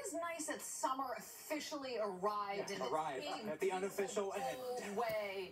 is nice that summer officially arrived at the unofficial end way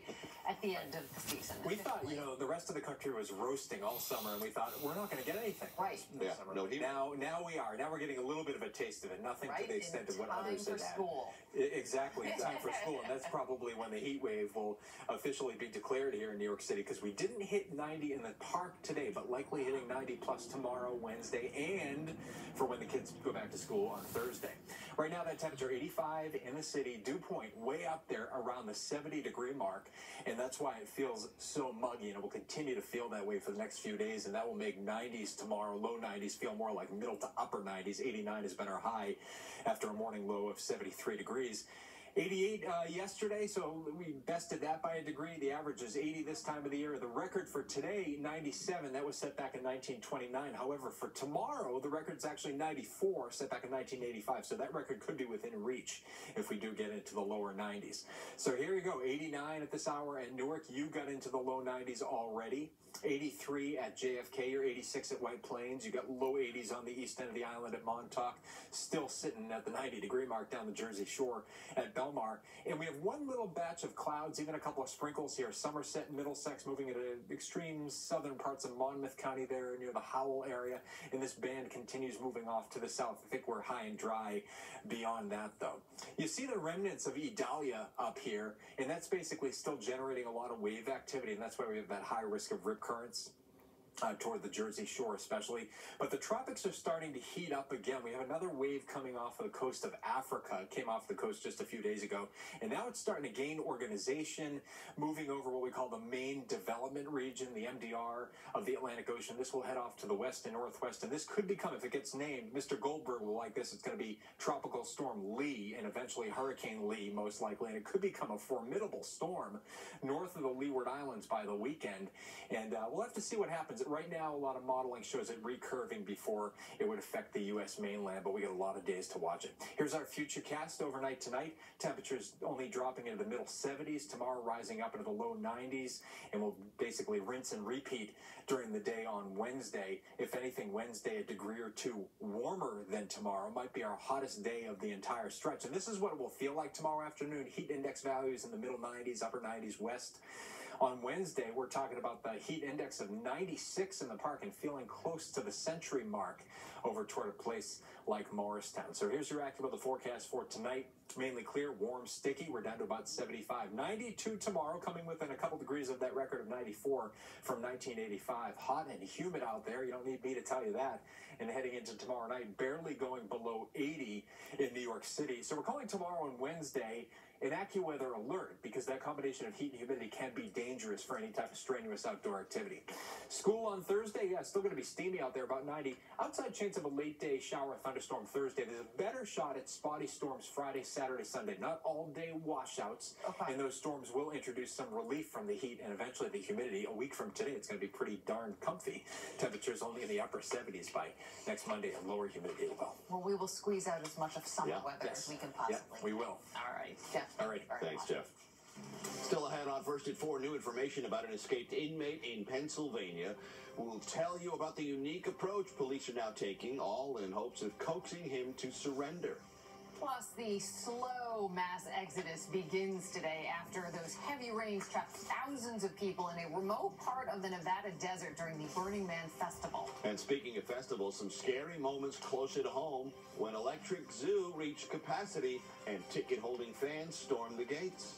at the end of the season. We thought, the rest of the country was roasting all summer, and we thought we're not going to get anything. Right. This summer. No, now we are. Now we're getting a little bit of a taste of it. Nothing to the extent of what others had. School. Exactly, in time for school, and that's probably when the heat wave will officially be declared here in New York City, because we didn't hit 90 in the park today, but likely hitting 90 plus tomorrow, Wednesday, and for when the kids go back to school on Thursday. Right now, that temperature 85 in the city, dew point way up there around the 70-degree mark, and that's why it feels so muggy, and it will continue to feel that way for the next few days, and that will make 90s tomorrow, low 90s, feel more like middle to upper 90s. 89 has been our high after a morning low of 73 degrees. 88 yesterday, so we bested that by a degree. The average is 80 this time of the year. The record for today, 97. That was set back in 1929. However, for tomorrow, the record's actually 94, set back in 1985. So that record could be within reach if we do get into the lower 90s. So here you go, 89 at this hour at Newark. You got into the low 90s already. 83 at JFK, you're 86 at White Plains. You got low 80s on the east end of the island at Montauk, still sitting at the 90-degree mark down the Jersey Shore at Belmar. And we have one little batch of clouds, even a couple of sprinkles here. Somerset and Middlesex moving into extreme southern parts of Monmouth County there near the Howell area. And this band continues moving off to the south. I think we're high and dry beyond that, though. You see the remnants of Idalia up here, and that's basically still generating a lot of wave activity, and that's why we have that high risk of rip currents toward the Jersey Shore especially. But the tropics are starting to heat up again. We have another wave coming off of the coast of Africa. It came off the coast just a few days ago. And now it's starting to gain organization, moving over what we call the main development region, the MDR of the Atlantic Ocean. This will head off to the west and northwest. And this could become, if it gets named, Mr. Goldberg will like this. It's going to be Tropical Storm Lee and eventually Hurricane Lee, most likely. And it could become a formidable storm north of the Leeward Islands by the weekend. And we'll have to see what happens. Right now, a lot of modeling shows it recurving before it would affect the U.S. mainland, but we got a lot of days to watch it. Here's our future cast overnight tonight. Temperatures only dropping into the middle 70s. Tomorrow rising up into the low 90s, and we'll basically rinse and repeat during the day on Wednesday. If anything, Wednesday a degree or two warmer than tomorrow. Might be our hottest day of the entire stretch. And this is what it will feel like tomorrow afternoon. Heat index values in the middle 90s, upper 90s west. On Wednesday, we're talking about the heat index of 96 in the park and feeling close to the century mark over toward a place like Morristown. So here's your accurate weather forecast for tonight. Mainly clear, warm, sticky. We're down to about 75. 92 tomorrow, coming within a couple degrees of that record of 94 from 1985. Hot and humid out there. You don't need me to tell you that. And heading into tomorrow night, barely going below 80 in New York City. So we're calling tomorrow on Wednesday an AccuWeather alert, because that combination of heat and humidity can be dangerous for any type of strenuous outdoor activity. School on Thursday, yeah, still going to be steamy out there, about 90. Outside chance of a late day shower thunderstorm Thursday. There's a better shot at spotty storms Friday, Saturday, Sunday. Not all day washouts. Okay. And those storms will introduce some relief from the heat and eventually the humidity. A week from today, it's going to be pretty darn comfy. Temperatures only in the upper 70s by next Monday, and lower humidity as well. Well, we will squeeze out as much of summer weather as we can possibly. Yeah, we will. All right, Jeff. All right. Thanks, Jeff. Still ahead on First at 4, new information about an escaped inmate in Pennsylvania. We'll tell you about the unique approach police are now taking, all in hopes of coaxing him to surrender. Plus, the slow mass exodus begins today after those heavy rains trapped thousands of people in a remote part of the Nevada desert during the Burning Man Festival. And speaking of festivals, some scary moments closer to home when Electric Zoo reached capacity and ticket-holding fans stormed the gates.